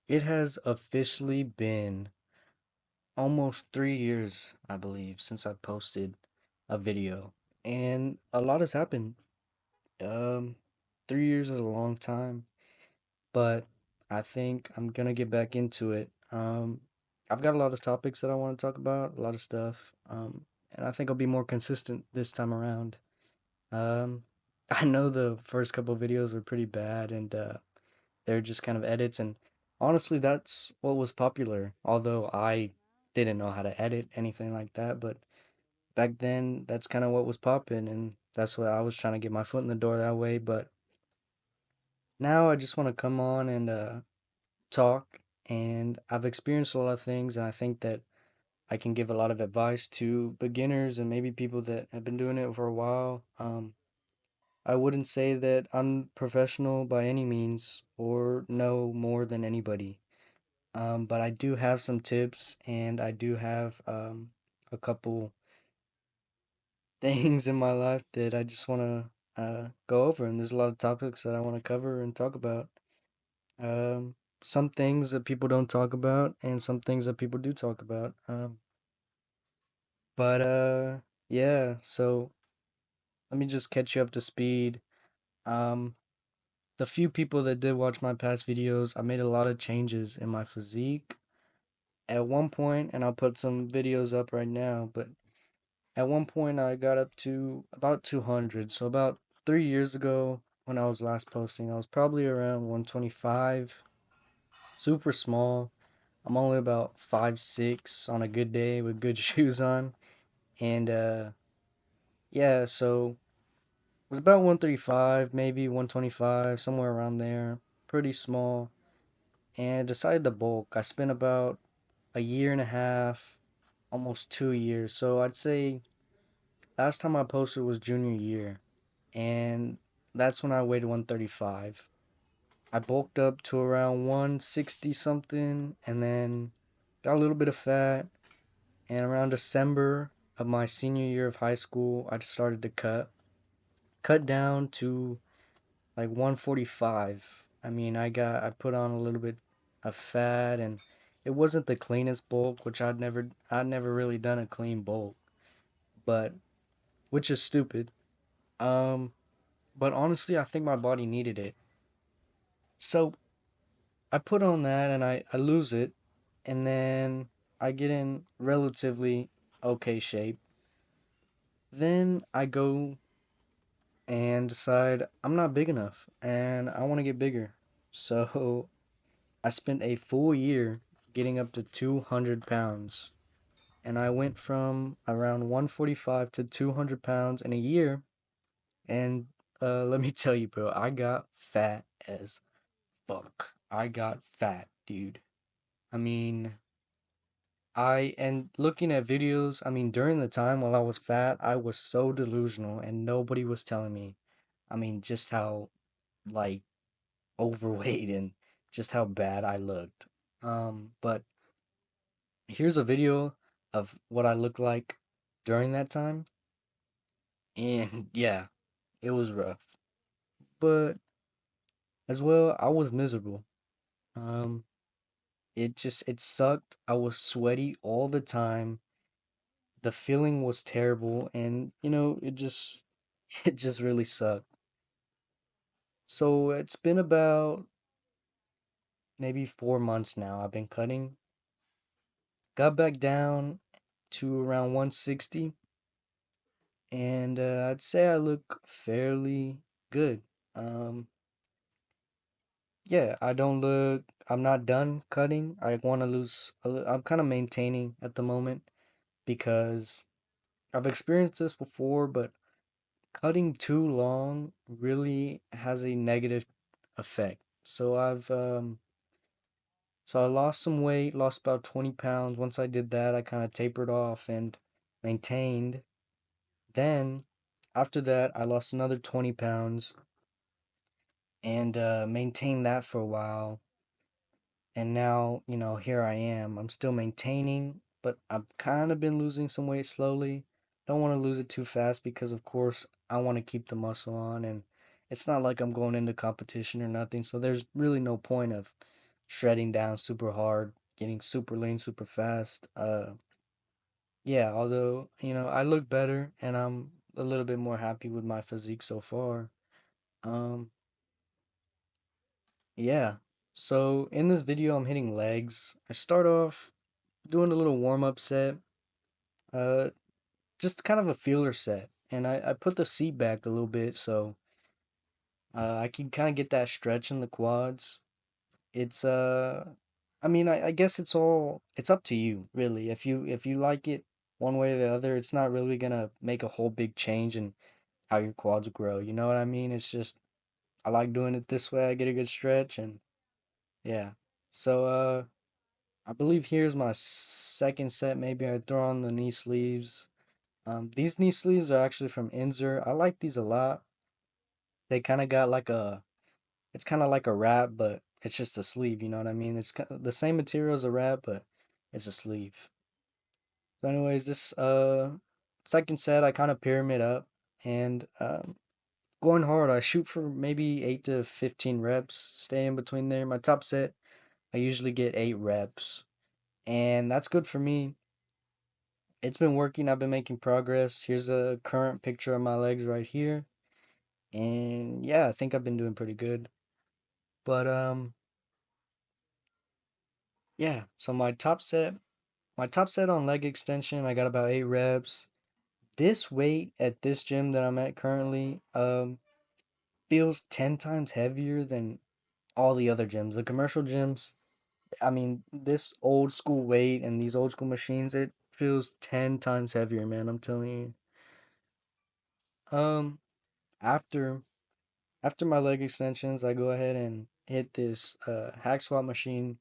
It has officially been almost 3 years, I believe, since I posted a video. And a lot has happened. Um, 3 years is a long time, but I think I'm gonna get back into it. I've got a lot of topics that I want to talk about, a lot of stuff. And I think I'll be more consistent this time around. Um, I know the first couple of videos were pretty bad, and they're just kind of edits, and honestly, that's what was popular. Although I didn't know how to edit anything like that, but back then, that's kind of what was popping, and that's what I was trying to get my foot in the door that way. But now I just want to come on and talk, and I've experienced a lot of things, and I think that I can give a lot of advice to beginners and maybe people that have been doing it for a while. I wouldn't say that I'm professional by any means or know more than anybody. But I do have some tips and I do have a couple things in my life that I just want to go over. And there's a lot of topics that I want to cover and talk about. Some things that people don't talk about and some things that people do talk about. But yeah, so let me just catch you up to speed. Um, the few people that did watch my past videos, I made a lot of changes in my physique at one point, and I'll put some videos up right now, but at one point I got up to about 200. So about 3 years ago when I was last posting, I was probably around 125, super small. I'm only about 5'6" on a good day with good shoes on. And yeah, so it was about 135, maybe 125, somewhere around there. Pretty small. And I decided to bulk. I spent about a year and a half, almost 2 years. So I'd say last time I posted was junior year, and that's when I weighed 135. I bulked up to around 160 something, and then got a little bit of fat. And around December of my senior year of high school, I just started to cut down to like 145. I mean, I put on a little bit of fat, and it wasn't the cleanest bulk, which I'd never really done a clean bulk, but which is stupid. Um, but honestly, I think my body needed it. So I put on that and I lose it, and then I get in relatively okay shape. Then I go and decide I'm not big enough and I want to get bigger. So I spent a full year getting up to 200 pounds. And I went from around 145 to 200 pounds in a year. And let me tell you, bro, I got fat as fuck. I got fat, dude. I mean, and looking at videos, I mean, during the time while I was fat, I was so delusional and nobody was telling me, I mean, just how, like, overweight and just how bad I looked. But here's a video of what I looked like during that time. And yeah, it was rough. But as well, I was miserable. Um, it sucked. I was sweaty all the time. The feeling was terrible, and it just really sucked. So it's been about maybe 4 months now. I've been cutting. Got back down to around 160, and I'd say I look fairly good. Um, yeah, I don't look. I'm not done cutting. I want to lose. I'm kind of maintaining at the moment because I've experienced this before, but cutting too long really has a negative effect. So I lost some weight, lost about 20 pounds. Once I did that, I kind of tapered off and maintained. Then after that, I lost another 20 pounds and maintained that for a while. And now, here I am. I'm still maintaining, but I've kind of been losing some weight slowly. Don't want to lose it too fast because, of course, I want to keep the muscle on, and it's not like I'm going into competition or nothing, so there's really no point of shredding down super hard, getting super lean super fast. Yeah, although, I look better and I'm a little bit more happy with my physique so far. Um, yeah. So in this video, I'm hitting legs. I start off doing a little warm-up set, uh, just kind of a feeler set. And I put the seat back a little bit so I can kind of get that stretch in the quads. It's I mean, I guess it's up to you, really. If you like it one way or the other, it's not really gonna make a whole big change in how your quads grow. You know what I mean? It's just I like doing it this way. I get a good stretch and yeah. So I believe here's my second set. Maybe I throw on the knee sleeves. These knee sleeves are actually from Inzer. I like these a lot. They kind of got like it's kind of like a wrap, but it's just a sleeve. You know what I mean? It's the same material as a wrap, but it's a sleeve. So, anyways, this second set I kind of pyramid up and going hard. I shoot for maybe 8 to 15 reps. Stay in between there. My top set I usually get 8 reps, and that's good for me. It's been working. I've been making progress. Here's a current picture of my legs right here. And yeah, I think I've been doing pretty good. But yeah, so my top set on leg extension, I got about 8 reps. This weight at this gym that I'm at currently feels 10 times heavier than all the other gyms. The commercial gyms, I mean, this old school weight and these old school machines, it feels 10 times heavier, man. I'm telling you. After After my leg extensions, I go ahead and hit this hack squat machine.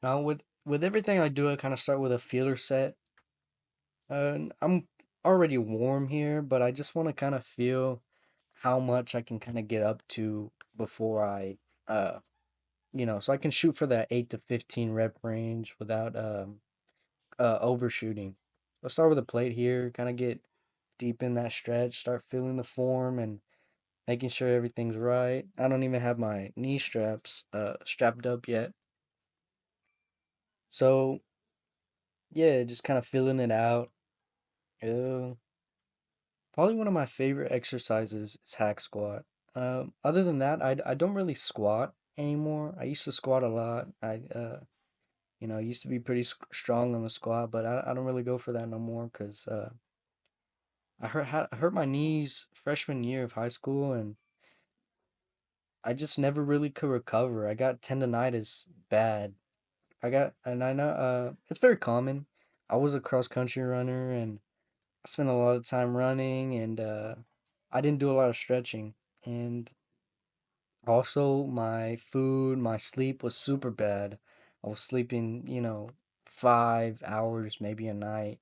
Now with everything I do, I kind of start with a feeler set. I'm already warm here, but I just want to kind of feel how much I can kind of get up to before uh, so I can shoot for that 8 to 15 rep range without overshooting. I'll start with a plate here, kind of get deep in that stretch, start feeling the form and making sure everything's right. I don't even have my knee straps strapped up yet. So yeah, just kind of feeling it out. Uh, Probably one of my favorite exercises is hack squat. Other than that, I don't really squat anymore. I used to squat a lot. I used to be pretty strong on the squat, but I don't really go for that no more because I hurt my knees freshman year of high school, and I just never really could recover. I got tendonitis bad. And I know it's very common. I was a cross country runner and I spent a lot of time running and I didn't do a lot of stretching. And also my food, my sleep was super bad. I was sleeping, 5 hours maybe a night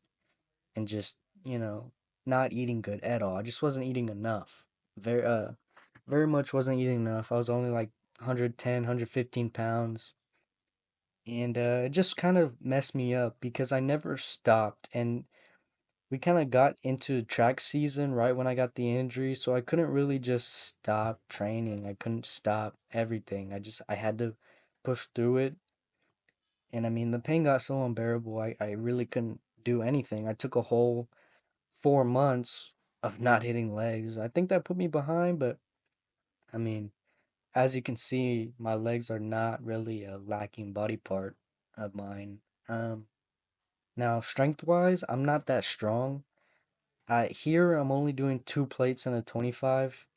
and just, you know, not eating good at all. I just wasn't eating enough. Very much wasn't eating enough. I was only like 110, 115 pounds. And it just kind of messed me up because I never stopped. And we kind of got into track season right when I got the injury. So I couldn't really just stop training. I couldn't stop everything. I had to push through it. And I mean, the pain got so unbearable. I really couldn't do anything. I took a whole 4 months of not hitting legs. I think that put me behind, but I mean, as you can see, my legs are not really a lacking body part of mine. Um, Now, strength wise, I'm not that strong. Here I'm only doing 2 plates and a 25.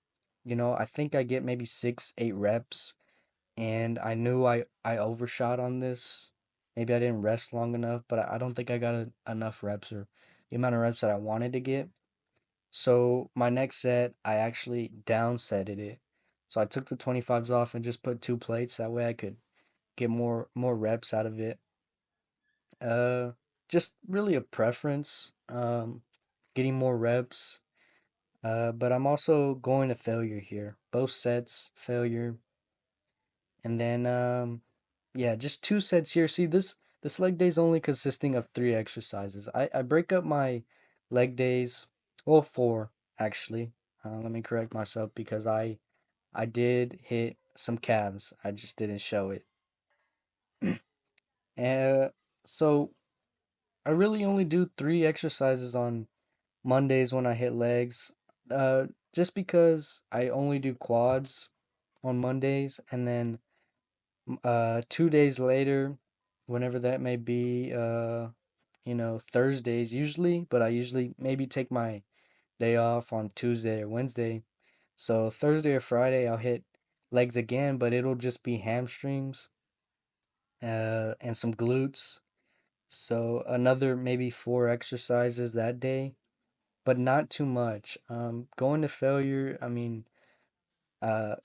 I think I get maybe 6, 8 reps, and I knew I overshot on this. Maybe I didn't rest long enough, but I don't think I got enough reps or the amount of reps that I wanted to get. So my next set, I actually downsetted it. So I took the 25s off and just put 2 plates. That way I could get more reps out of it. Uh, just really a preference. Getting more reps. But I'm also going to failure here. Both sets failure, and then yeah, just 2 sets here. See this leg day is only consisting of 3 exercises. I break up my leg days, well, 4 actually. Let me correct myself because I did hit some calves. I just didn't show it. Uh, so I really only do 3 exercises on Mondays when I hit legs. Just because I only do quads on Mondays, and then 2 days later, whenever that may be, Thursdays usually, but I usually maybe take my day off on Tuesday or Wednesday. So Thursday or Friday I'll hit legs again, but it'll just be hamstrings, and some glutes. So another maybe 4 exercises that day, but not too much. Going to failure, I mean, uh,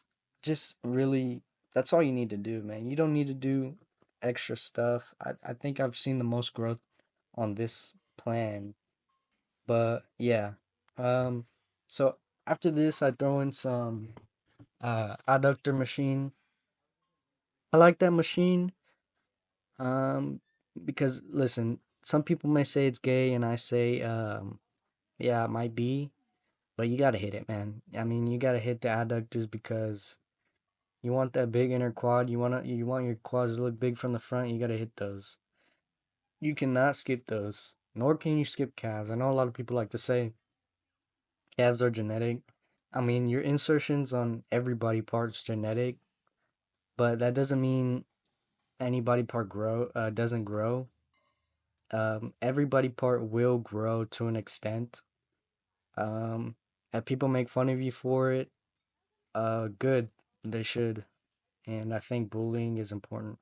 just really, that's all you need to do, man. You don't need to do extra stuff. I think I've seen the most growth on this plan, but yeah. Um, so after this, I throw in some adductor machine. I like that machine, um, because listen, some people may say it's gay, and I say, yeah, it might be, but you gotta hit it, man. I mean, you gotta hit the adductors because you want that big inner quad. You want your quads to look big from the front. You gotta hit those. You cannot skip those, nor can you skip calves. I know a lot of people like to say calves are genetic. I mean, your insertions on every body part's genetic, but that doesn't mean any body part doesn't grow. Every body part will grow to an extent. Um, and people make fun of you for it. Good, they should. And I think bullying is important.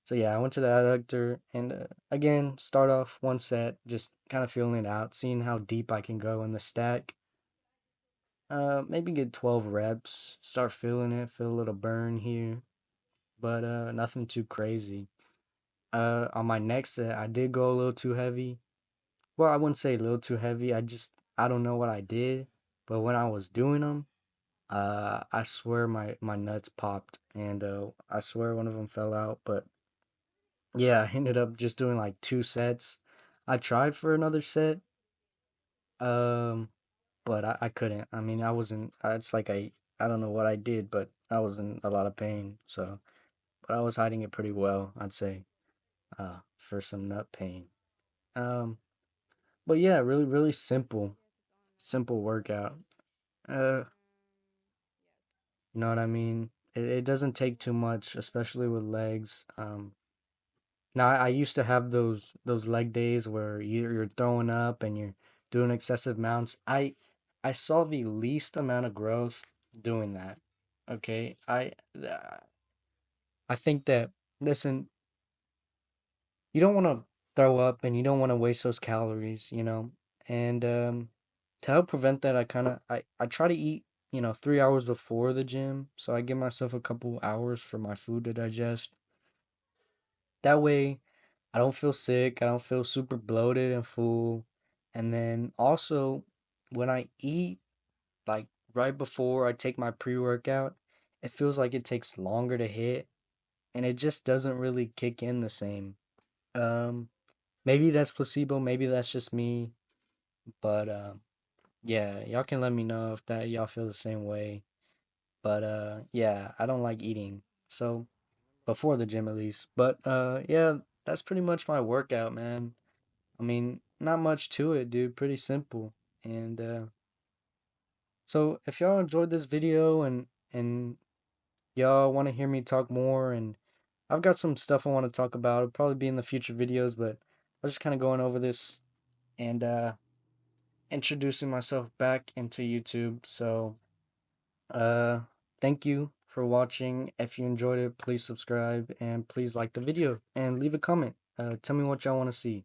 So yeah, I went to the adductor, and again, start off one set, just kind of feeling it out, seeing how deep I can go in the stack. Maybe get 12 reps, start feeling it, feel a little burn here, but nothing too crazy. On my next set, I did go a little too heavy. Well, I wouldn't say a little too heavy. I don't know what I did, but when I was doing them, I swear my nuts popped, and I swear one of them fell out. But yeah, I ended up just doing like 2 sets. I tried for another set, um, but I couldn't. I mean, I wasn't. It's like I don't know what I did, but I was in a lot of pain. So, but I was hiding it pretty well, I'd say, for some nut pain. Um, but yeah, really really simple workout. Uh, you know what I mean? It doesn't take too much, especially with legs. Now I used to have those leg days where you're throwing up and you're doing excessive mounts. I saw the least amount of growth doing that. Okay, I think that, listen, you don't want to throw up and you don't want to waste those calories, and to help prevent that, I try to eat 3 hours before the gym, so I give myself a couple hours for my food to digest. That way, I don't feel sick. I don't feel super bloated and full. And then also, when I eat, like right before I take my pre-workout, it feels like it takes longer to hit, and it just doesn't really kick in the same. Um, Maybe that's placebo, maybe that's just me, but yeah, y'all can let me know if that y'all feel the same way. But yeah, I don't like eating. So, before the gym at least. But yeah, that's pretty much my workout, man. I mean, not much to it, dude. Pretty simple. And so if y'all enjoyed this video, and y'all want to hear me talk more, and I've got some stuff I want to talk about. It'll probably be in the future videos, but I was just kind of going over this and introducing myself back into YouTube. So uh thank you for watching. If you enjoyed it, please subscribe and please like the video and leave a comment. Tell me what y'all want to see.